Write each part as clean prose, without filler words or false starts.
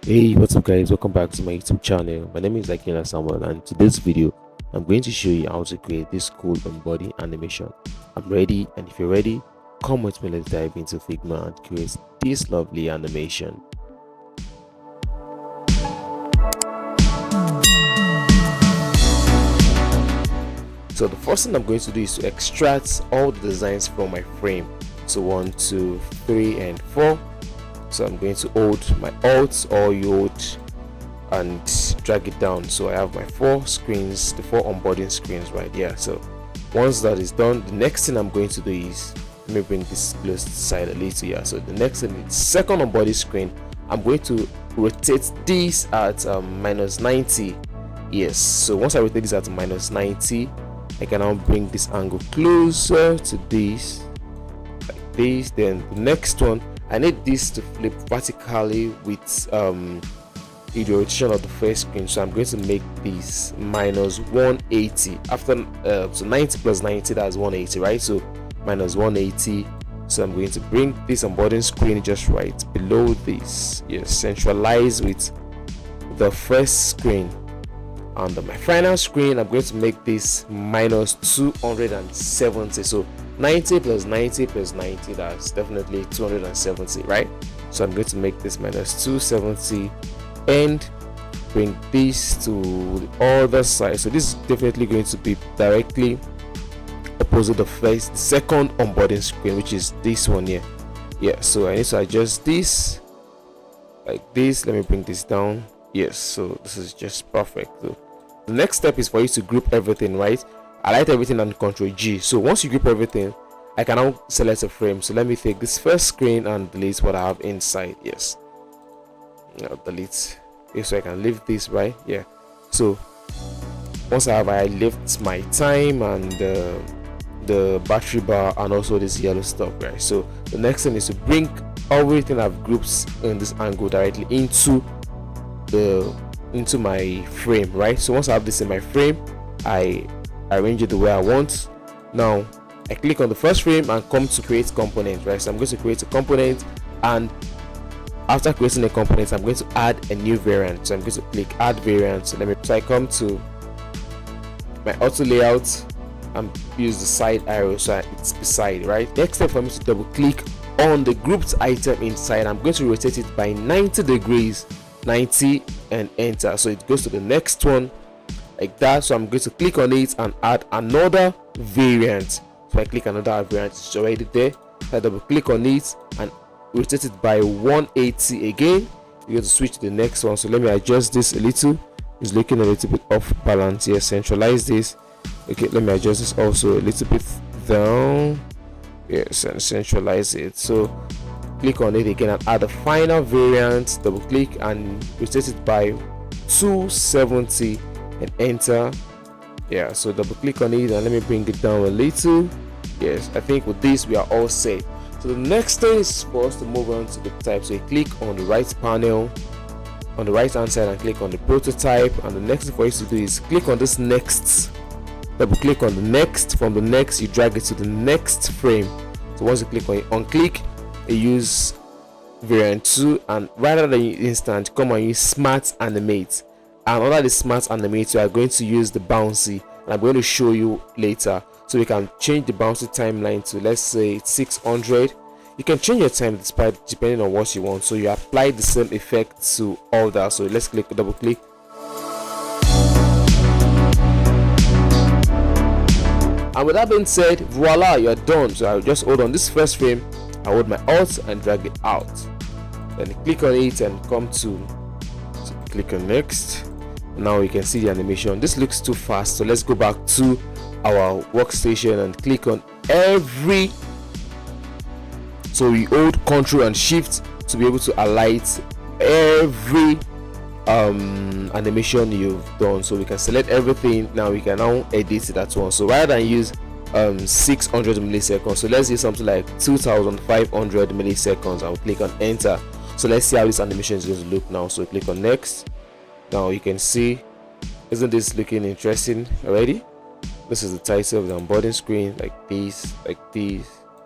Hey, what's up guys? Welcome back to my YouTube channel. My name is Akina Samuel, and today's video I'm going to show you how to create this cool onboarding animation. I'm ready, and if you're ready, come with me. Let's dive into Figma and create this lovely animation. So the first thing I'm going to do is to extract all the designs from my frame. So 1, 2, 3, and 4. So I'm going to hold my alt or you hold and drag it down. So I have my 4 screens, the 4 onboarding screens right here. So once that is done, the next thing I'm going to do is, let me bring this close to the side a little here. So the next thing is second onboarding screen. I'm going to rotate this at minus 90. Yes, so once I rotate this at minus 90, I can now bring this angle closer to this, like this. Then the next one, I need this to flip vertically with the rotation of the first screen. So I'm going to make this minus 180 after so 90 plus 90, that's 180, right? So minus 180. So I'm going to bring this onboarding screen just right below this. Yes, centralize with the first screen. On my final screen, I'm going to make this minus 270. So 90 plus 90 plus 90, that's definitely 270, right? So I'm going to make this minus 270 and bring this to the other side. So this is definitely going to be directly opposite the second onboarding screen, which is this one here. Yeah, so I need to adjust this like this. Let me bring this down. Yes, so this is just perfect. So the next step is for you to group everything, right? I like everything on Ctrl G. So once you group everything, I can now select a frame. So let me take this first screen and delete what I have inside. Yes, now delete. Okay, so I can leave this, right? Yeah. So once I left my time and the battery bar and also this yellow stuff, right? So the next thing is to bring everything I've grouped in this angle directly into my frame, right? So once I have this in my frame, I arrange it the way I want. Now I click on the first frame and come to create component, right? So I'm going to create a component, and after creating a component, I'm going to add a new variant. So I'm going to click add variant. So I come to my auto layout and use the side arrow so it's beside, right? Next step for me to double click on the grouped item inside. I'm going to rotate it by 90 degrees, 90, and enter. So it goes to the next one like that. So I'm going to click on it and add another variant. So I click another variant, it's already there. So I double click on it and rotate it by 180 again. You're going to switch to the next one. So let me adjust this a little. It's looking a little bit off balance here. Centralize this. Okay, let me adjust this also a little bit down. Yes, and centralize it. So click on it again and add a final variant. Double click and rotate it by 270 and enter. Yeah, so double click on it and let me bring it down a little. Yes, I think with this we are all set. So the next thing is for us to move on to the type. So you click on the right panel on the right hand side and click on the prototype, and the next thing for you to do is click on this next. Double click on the next. From the next you drag it to the next frame. So once you click on it, on click, you use variant 2, and rather than instant, come and use smart animate. And under the smart animate, we are going to use the bouncy, and I'm going to show you later. So we can change the bouncy timeline to, let's say, 600. You can change your time depending on what you want. So you apply the same effect to all that. So let's double click. And with that being said, voila, you're done. So I'll just hold on this first frame, I hold my alt and drag it out. Then click on it and come to click on next. Now you can see the animation. This looks too fast, so let's go back to our workstation and click on every. So we hold Ctrl and Shift to be able to highlight every animation you've done. So we can select everything. Now we can now edit it at once. So rather than use 600 milliseconds, so let's use something like 2500 milliseconds. I'll click on enter. So let's see how this animation is going to look now. So click on next. Now you can see, isn't this looking interesting already? This is the title of the onboarding screen, like this,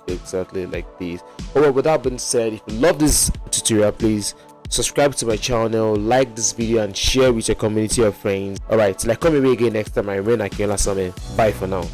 exactly like this. Oh, well, with that being said, if you love this tutorial, please subscribe to my channel, like this video, and share with your community of friends. Alright, till I come away again next time, I remain Akinola Summit. Bye for now.